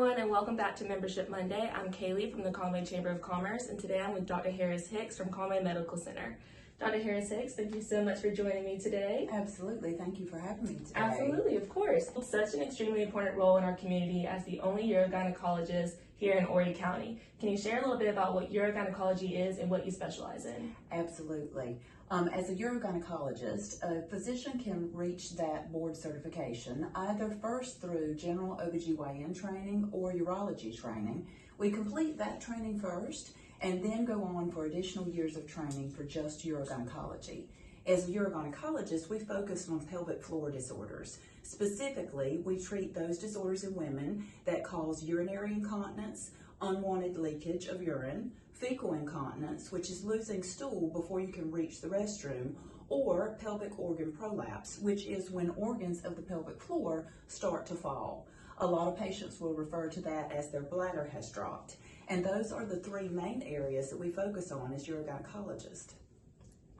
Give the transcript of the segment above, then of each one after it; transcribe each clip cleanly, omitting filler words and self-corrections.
everyone, and welcome back to Membership Monday. I'm Kaylee from the Conway Chamber of Commerce, and today I'm with Dr. Harris Hicks from Conway Medical Center. Dr. Harris Hicks, thank you so much for joining me today. Absolutely. Thank you for having me today. Absolutely, of course. It's such an extremely important role in our community as the only urogynecologist here in Horry County. Can you share a little bit about what urogynecology is and what you specialize in? Absolutely. As a urogynecologist, a physician can reach that board certification either first through general OBGYN training or urology training. We complete that training first and then go on for additional years of training for just urogynecology. As a urogynecologist, we focus on pelvic floor disorders. Specifically, we treat those disorders in women that cause urinary incontinence, unwanted leakage of urine, fecal incontinence, which is losing stool before you can reach the restroom, or pelvic organ prolapse, which is when organs of the pelvic floor start to fall. A lot of patients will refer to that as their bladder has dropped. And those are the three main areas that we focus on as urogynecologists.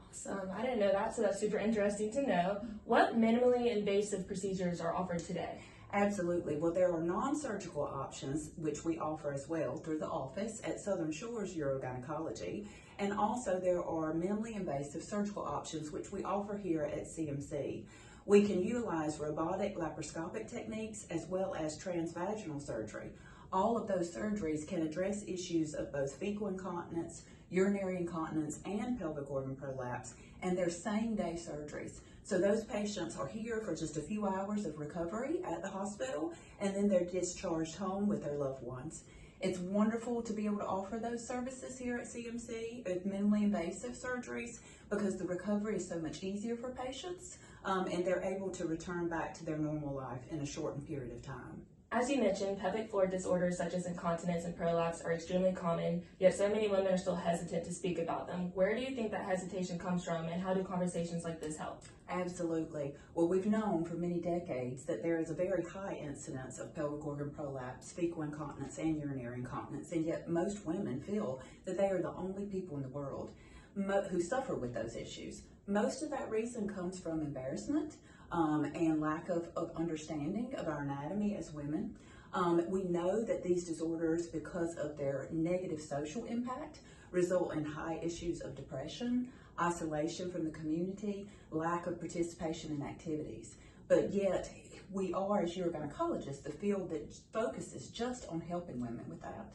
Awesome. I didn't know that, so that's super interesting to know. What minimally invasive procedures are offered today? Absolutely. Well, there are non-surgical options, which we offer as well through the office at Southern Shores Urogynecology. And also there are minimally invasive surgical options, which we offer here at CMC. We can utilize robotic laparoscopic techniques as well as transvaginal surgery. All of those surgeries can address issues of both fecal incontinence, urinary incontinence, and pelvic organ prolapse, and they're same-day surgeries. So those patients are here for just a few hours of recovery at the hospital, and then they're discharged home with their loved ones. It's wonderful to be able to offer those services here at CMC with minimally invasive surgeries because the recovery is so much easier for patients, and they're able to return back to their normal life in a shortened period of time. As you mentioned, pelvic floor disorders such as incontinence and prolapse are extremely common, yet so many women are still hesitant to speak about them. Where do you think that hesitation comes from, and how do conversations like this help? Absolutely. Well, we've known for many decades that there is a very high incidence of pelvic organ prolapse, fecal incontinence, and urinary incontinence, and yet most women feel that they are the only people in the world who suffer with those issues. Most of that reason comes from embarrassment and lack of understanding of our anatomy as women. We know that these disorders, because of their negative social impact, result in high issues of depression, isolation from the community, lack of participation in activities. But yet, we are, as urogynecologists, the field that focuses just on helping women with that.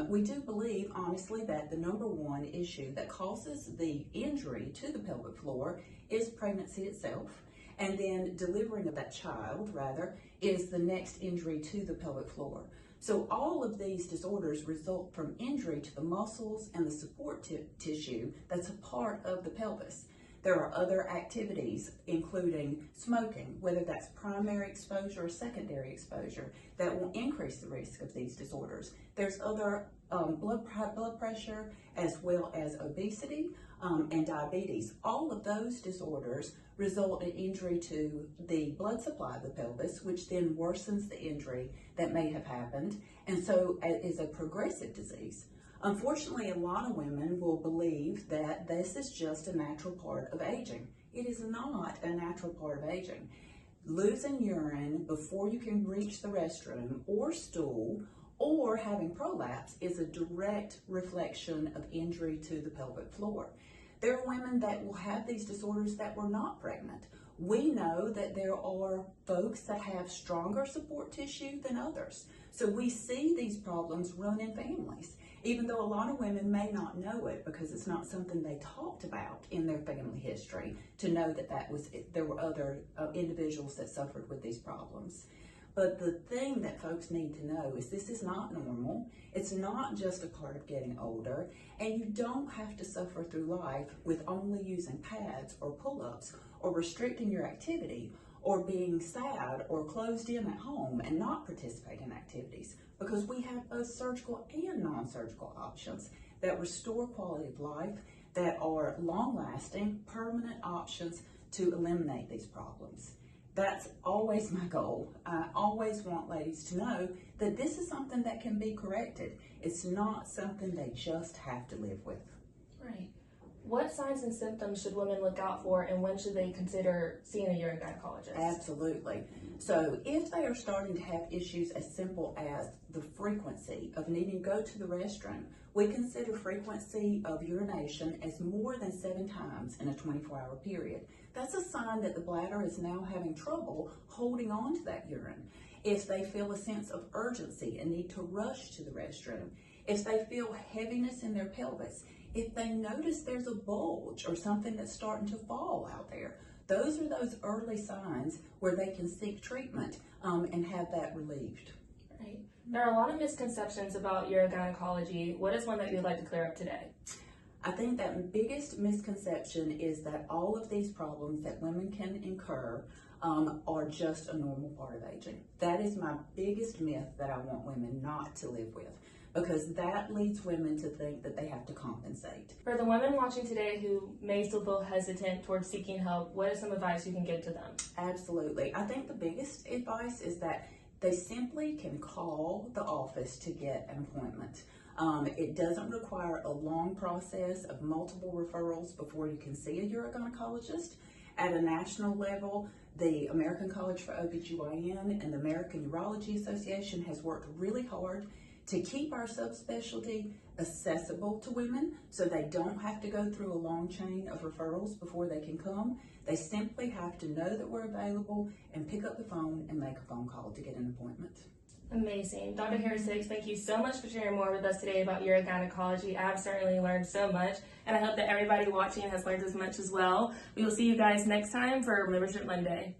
We do believe, honestly, that the number one issue that causes the injury to the pelvic floor is pregnancy itself. And then delivering of that child, rather, is the next injury to the pelvic floor. So all of these disorders result from injury to the muscles and the support tissue that's a part of the pelvis. There are other activities, including smoking, whether that's primary exposure or secondary exposure, that will increase the risk of these disorders. There's other high blood pressure, as well as obesity and diabetes. All of those disorders result in injury to the blood supply of the pelvis, which then worsens the injury that may have happened, and so it is a progressive disease. Unfortunately, a lot of women will believe that this is just a natural part of aging. It is not a natural part of aging. Losing urine before you can reach the restroom or stool or having prolapse is a direct reflection of injury to the pelvic floor. There are women that will have these disorders that were not pregnant. We know that there are folks that have stronger support tissue than others. So we see these problems run in families, even though a lot of women may not know it because it's not something they talked about in their family history to know that there were other individuals that suffered with these problems. But the thing that folks need to know is this is not normal. It's not just a part of getting older, and you don't have to suffer through life with only using pads or pull-ups or restricting your activity or being sad or closed in at home and not participate in activities, because we have both surgical and non-surgical options that restore quality of life, that are long-lasting, permanent options to eliminate these problems. That's always my goal. I always want ladies to know that this is something that can be corrected. It's not something they just have to live with. Right. What signs and symptoms should women look out for, and when should they consider seeing a urine gynecologist? Absolutely. So if they are starting to have issues as simple as the frequency of needing to go to the restroom, we consider frequency of urination as more than 7 times in a 24-hour period. That's a sign that the bladder is now having trouble holding on to that urine. If they feel a sense of urgency and need to rush to the restroom, if they feel heaviness in their pelvis, if they notice there's a bulge or something that's starting to fall out there, those are those early signs where they can seek treatment and have that relieved. Right. There are a lot of misconceptions about urogynecology. What is one that you'd like to clear up today? I think that biggest misconception is that all of these problems that women can incur are just a normal part of aging. That is my biggest myth that I want women not to live with, because that leads women to think that they have to compensate. For the women watching today who may still feel hesitant towards seeking help, what is some advice you can give to them? Absolutely. I think the biggest advice is that they simply can call the office to get an appointment. It doesn't require a long process of multiple referrals before you can see a urogynecologist. At a national level, the American College for OBGYN and the American Urology Association has worked really hard to keep our subspecialty accessible to women so they don't have to go through a long chain of referrals before they can come. They simply have to know that we're available and pick up the phone and make a phone call to get an appointment. Amazing. Dr. Harris-Hicks, thank you so much for sharing more with us today about urogynecology. I've certainly learned so much, and I hope that everybody watching has learned as much as well. We will see you guys next time for Membership Monday.